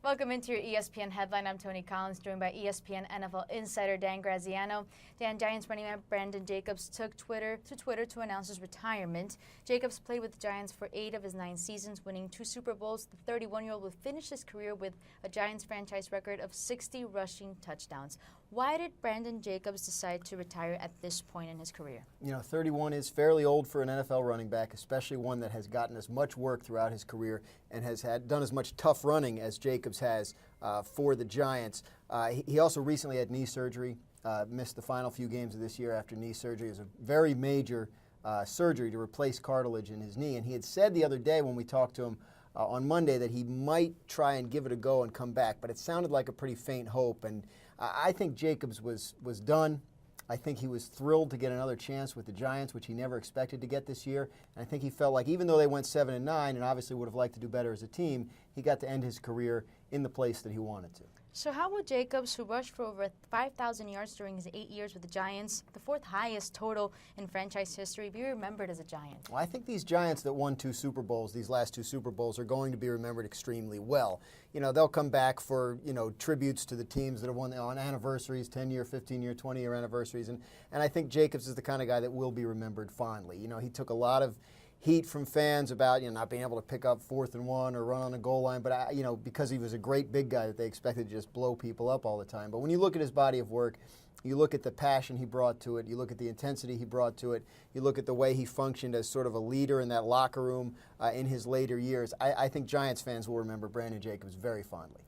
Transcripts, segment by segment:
Welcome into your ESPN headline. I'm Tony Collins, joined by ESPN NFL insider Dan Graziano. Dan, Giants running back Brandon Jacobs took to Twitter to announce his retirement. Jacobs played with the Giants for 8 of his 9 seasons, winning 2 Super Bowls. The 31-year-old will finish his career with a Giants franchise record of 60 rushing touchdowns. Why did Brandon Jacobs decide to retire at this point in his career? 31 is fairly old for an NFL running back, especially one that has gotten as much work throughout his career and has done as much tough running as Jacobs has for the Giants. He also recently had knee surgery, missed the final few games of this year after knee surgery. It was a very major surgery to replace cartilage in his knee, and he had said the other day when we talked to him on Monday that he might try and give it a go and come back, but it sounded like a pretty faint hope, and I think Jacobs was done. I think he was thrilled to get another chance with the Giants, which he never expected to get this year. And I think he felt like even though they went 7-9 and obviously would have liked to do better as a team, he got to end his career in the place that he wanted to. So how will Jacobs, who rushed for over 5,000 yards during his 8 years with the Giants, the 4th highest total in franchise history, be remembered as a Giant? Well, I think these Giants that won 2 Super Bowls, these last 2 Super Bowls, are going to be remembered extremely well. They'll come back for, tributes to the teams that have won on anniversaries, 10-year, 15-year, 20-year anniversaries. And I think Jacobs is the kind of guy that will be remembered fondly. He took a lot of heat from fans about not being able to pick up 4th and 1 or run on a goal line, but because he was a great big guy that they expected to just blow people up all the time. But when you look at his body of work, you look at the passion he brought to it, you look at the intensity he brought to it, you look at the way he functioned as sort of a leader in that locker room in his later years, I think Giants fans will remember Brandon Jacobs very fondly.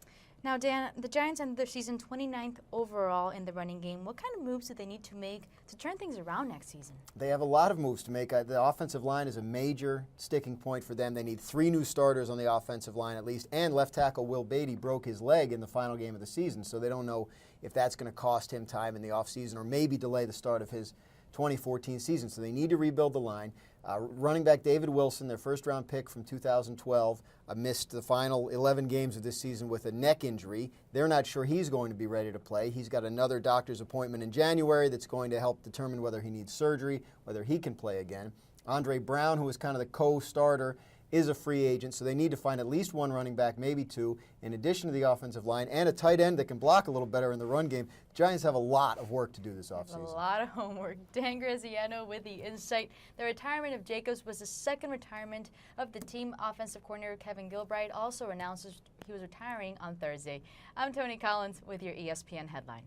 Now, Dan, the Giants ended their season 29th overall in the running game. What kind of moves do they need to make to turn things around next season? They have a lot of moves to make. The offensive line is a major sticking point for them. They need 3 new starters on the offensive line at least, and left tackle Will Beatty broke his leg in the final game of the season, so they don't know if that's going to cost him time in the offseason or maybe delay the start of his 2014 season. So they need to rebuild the line. Running back David Wilson, their first-round pick from 2012, missed the final 11 games of this season with a neck injury. They're not sure he's going to be ready to play. He's got another doctor's appointment in January that's going to help determine whether he needs surgery, whether he can play again. Andre Brown, who was kind of the co-starter, is a free agent, so they need to find at least 1 running back, maybe 2, in addition to the offensive line, and a tight end that can block a little better in the run game. The Giants have a lot of work to do this offseason. A lot of homework. Dan Graziano with the insight. The retirement of Jacobs was the second retirement of the team. Offensive coordinator Kevin Gilbride also announces he was retiring on Thursday. I'm Tony Collins with your ESPN headline.